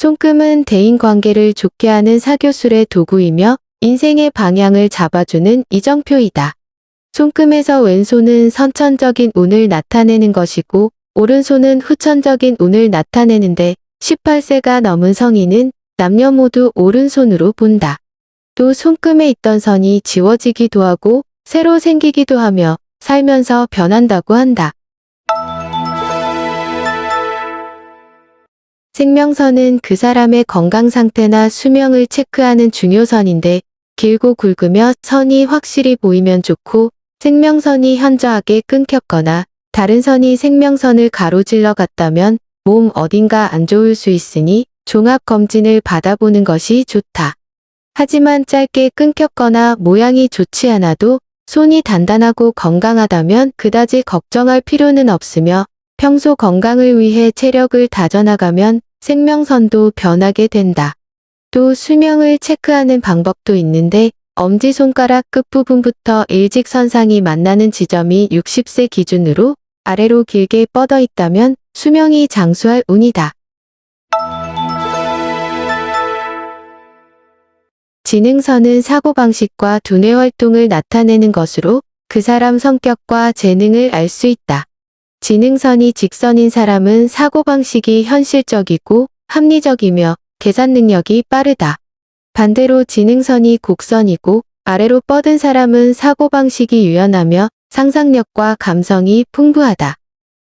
손금은 대인관계를 좋게 하는 사교술의 도구이며 인생의 방향을 잡아주는 이정표이다. 손금에서 왼손은 선천적인 운을 나타내는 것이고 오른손은 후천적인 운을 나타내는데 18세가 넘은 성인은 남녀 모두 오른손으로 본다. 또 손금에 있던 선이 지워지기도 하고 새로 생기기도 하며 살면서 변한다고 한다. 생명선은 그 사람의 건강 상태나 수명을 체크하는 중요선인데 길고 굵으며 선이 확실히 보이면 좋고 생명선이 현저하게 끊겼거나 다른 선이 생명선을 가로질러 갔다면 몸 어딘가 안 좋을 수 있으니 종합검진을 받아보는 것이 좋다. 하지만 짧게 끊겼거나 모양이 좋지 않아도 손이 단단하고 건강하다면 그다지 걱정할 필요는 없으며 평소 건강을 위해 체력을 다져나가면 생명선도 변하게 된다. 또 수명을 체크하는 방법도 있는데 엄지손가락 끝부분부터 일직선상이 만나는 지점이 60세 기준으로 아래로 길게 뻗어 있다면 수명이 장수할 운이다. 지능선은 사고방식과 두뇌활동을 나타내는 것으로 그 사람 성격과 재능을 알 수 있다. 지능선이 직선인 사람은 사고방식이 현실적이고 합리적이며 계산 능력이 빠르다. 반대로 지능선이 곡선이고 아래로 뻗은 사람은 사고방식이 유연하며 상상력과 감성이 풍부하다.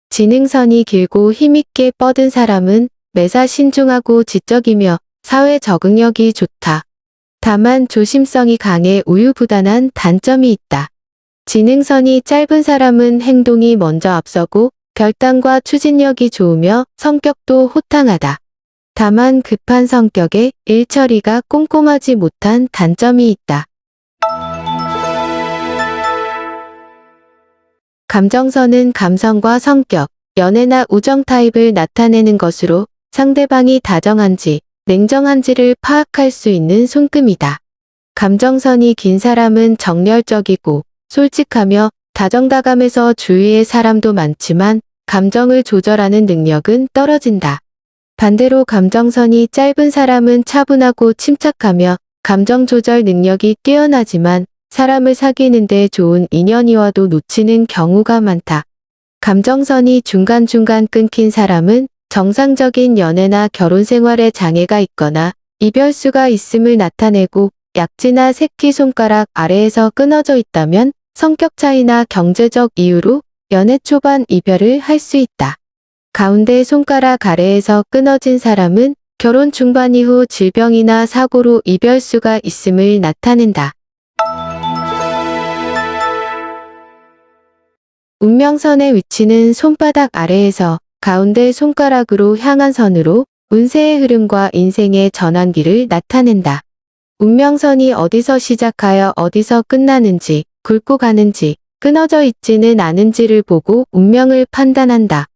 지능선이 길고 힘있게 뻗은 사람은 매사 신중하고 지적이며 사회 적응력이 좋다. 다만 조심성이 강해 우유부단한 단점이 있다. 지능선이 짧은 사람은 행동이 먼저 앞서고 결단과 추진력이 좋으며 성격도 호탕하다. 다만 급한 성격에 일 처리가 꼼꼼하지 못한 단점이 있다. 감정선은 감성과 성격, 연애나 우정 타입을 나타내는 것으로 상대방이 다정한지 냉정한지를 파악할 수 있는 손금이다. 감정선이 긴 사람은 정열적이고 솔직하며 다정다감해서 주위에 사람도 많지만 감정을 조절하는 능력은 떨어진다. 반대로 감정선이 짧은 사람은 차분하고 침착하며 감정 조절 능력이 뛰어나지만 사람을 사귀는데 좋은 인연이 와도 놓치는 경우가 많다. 감정선이 중간중간 끊긴 사람은 정상적인 연애나 결혼 생활에 장애가 있거나 이별수가 있음을 나타내고 약지나 새끼손가락 아래에서 끊어져 있다면 성격 차이나 경제적 이유로 연애 초반 이별을 할 수 있다. 가운데 손가락 아래에서 끊어진 사람은 결혼 중반 이후 질병이나 사고로 이별수가 있음을 나타낸다. 운명선의 위치는 손바닥 아래에서 가운데 손가락으로 향한 선으로 운세의 흐름과 인생의 전환기를 나타낸다. 운명선이 어디서 시작하여 어디서 끝나는지, 굵고 가는지, 끊어져 있지는 않은지를 보고 운명을 판단한다.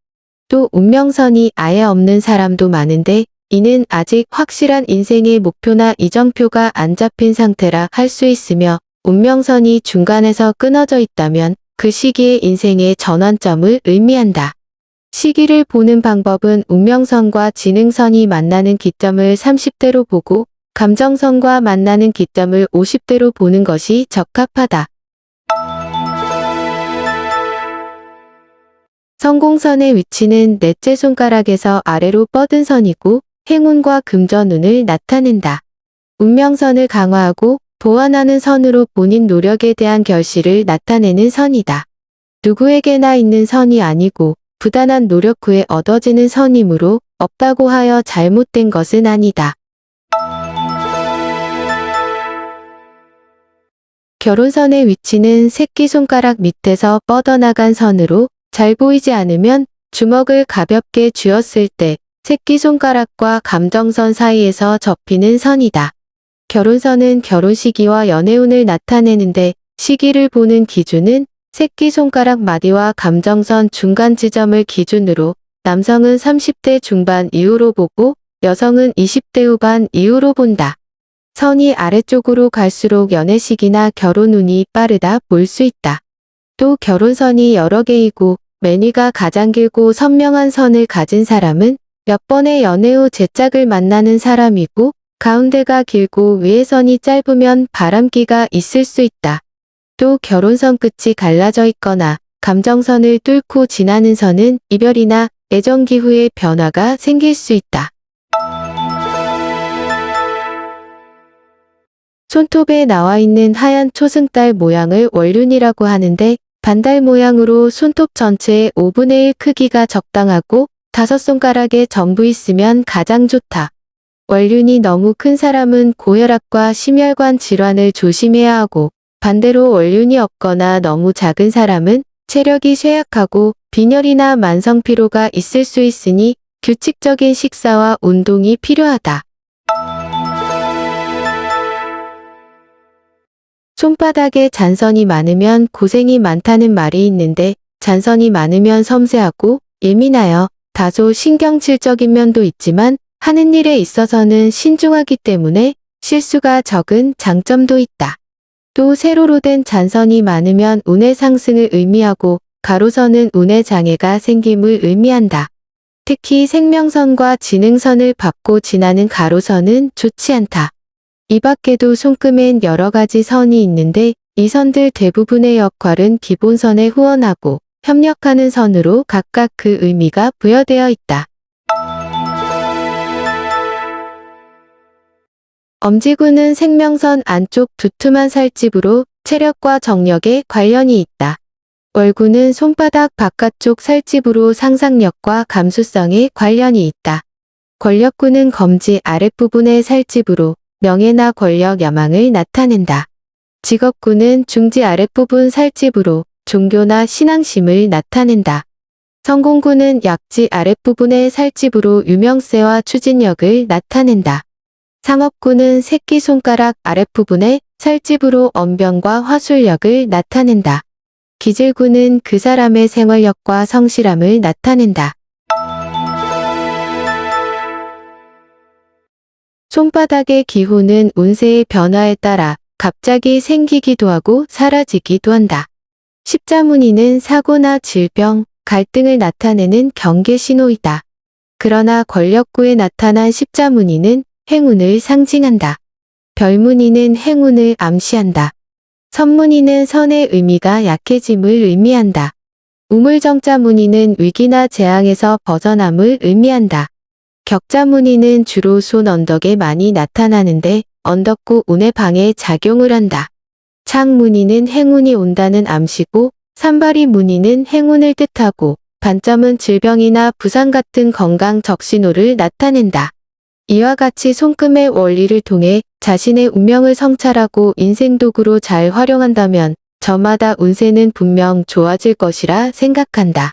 또 운명선이 아예 없는 사람도 많은데 이는 아직 확실한 인생의 목표나 이정표가 안 잡힌 상태라 할 수 있으며 운명선이 중간에서 끊어져 있다면 그 시기의 인생의 전환점을 의미한다. 시기를 보는 방법은 운명선과 지능선이 만나는 기점을 30대로 보고 감정선과 만나는 기점을 50대로 보는 것이 적합하다. 성공선의 위치는 넷째 손가락에서 아래로 뻗은 선이고 행운과 금전운을 나타낸다. 운명선을 강화하고 보완하는 선으로 본인 노력에 대한 결실을 나타내는 선이다. 누구에게나 있는 선이 아니고 부단한 노력 후에 얻어지는 선이므로 없다고 하여 잘못된 것은 아니다. 결혼선의 위치는 새끼손가락 밑에서 뻗어나간 선으로 잘 보이지 않으면 주먹을 가볍게 쥐었을 때 새끼손가락과 감정선 사이에서 접히는 선이다. 결혼선은 결혼 시기와 연애운을 나타내는데 시기를 보는 기준은 새끼손가락 마디와 감정선 중간 지점을 기준으로 남성은 30대 중반 이후로 보고 여성은 20대 후반 이후로 본다. 선이 아래쪽으로 갈수록 연애 시기나 결혼운이 빠르다 볼 수 있다. 또 결혼선이 여러 개이고 맨위가 가장 길고 선명한 선을 가진 사람은 몇 번의 연애 후 재짝을 만나는 사람이고 가운데가 길고 위의 선이 짧으면 바람기가 있을 수 있다. 또 결혼선 끝이 갈라져 있거나 감정선을 뚫고 지나는 선은 이별이나 애정 기후에 변화가 생길 수 있다. 손톱에 나와 있는 하얀 초승달 모양을 월륜이라고 하는데 반달 모양으로 손톱 전체의 5분의 1 크기가 적당하고 5손가락에 전부 있으면 가장 좋다. 월륜이 너무 큰 사람은 고혈압과 심혈관 질환을 조심해야 하고 반대로 월륜이 없거나 너무 작은 사람은 체력이 쇠약하고 빈혈이나 만성 피로가 있을 수 있으니 규칙적인 식사와 운동이 필요하다. 손바닥에 잔선이 많으면 고생이 많다는 말이 있는데 잔선이 많으면 섬세하고 예민하여 다소 신경질적인 면도 있지만 하는 일에 있어서는 신중하기 때문에 실수가 적은 장점도 있다. 또 세로로 된 잔선이 많으면 운의 상승을 의미하고 가로선은 운의 장애가 생김을 의미한다. 특히 생명선과 지능선을 밟고 지나는 가로선은 좋지 않다. 이 밖에도 손금엔 여러 가지 선이 있는데 이 선들 대부분의 역할은 기본선에 후원하고 협력하는 선으로 각각 그 의미가 부여되어 있다. 엄지구는 생명선 안쪽 두툼한 살집으로 체력과 정력에 관련이 있다. 월구는 손바닥 바깥쪽 살집으로 상상력과 감수성에 관련이 있다. 권력구는 검지 아랫부분의 살집으로 명예나 권력 야망을 나타낸다. 직업구는 중지 아랫부분 살집으로 종교나 신앙심을 나타낸다. 성공구는 약지 아랫부분의 살집으로 유명세와 추진력을 나타낸다. 상업구는 새끼손가락 아랫부분의 살집으로 언변과 화술력을 나타낸다. 기질구는 그 사람의 생활력과 성실함을 나타낸다. 손바닥의 기후는 운세의 변화에 따라 갑자기 생기기도 하고 사라지기도 한다. 십자무늬는 사고나 질병, 갈등을 나타내는 경계 신호이다. 그러나 권력구에 나타난 십자무늬는 행운을 상징한다. 별무늬는 행운을 암시한다. 선무늬는 선의 의미가 약해짐을 의미한다. 우물정자무늬는 위기나 재앙에서 벗어남을 의미한다. 격자무늬는 주로 손 언덕에 많이 나타나는데 언덕구 운의 방해에 작용을 한다. 창무늬는 행운이 온다는 암시고 산발이 무늬는 행운을 뜻하고 반점은 질병이나 부상 같은 건강 적신호를 나타낸다. 이와 같이 손금의 원리를 통해 자신의 운명을 성찰하고 인생도구로 잘 활용한다면 저마다 운세는 분명 좋아질 것이라 생각한다.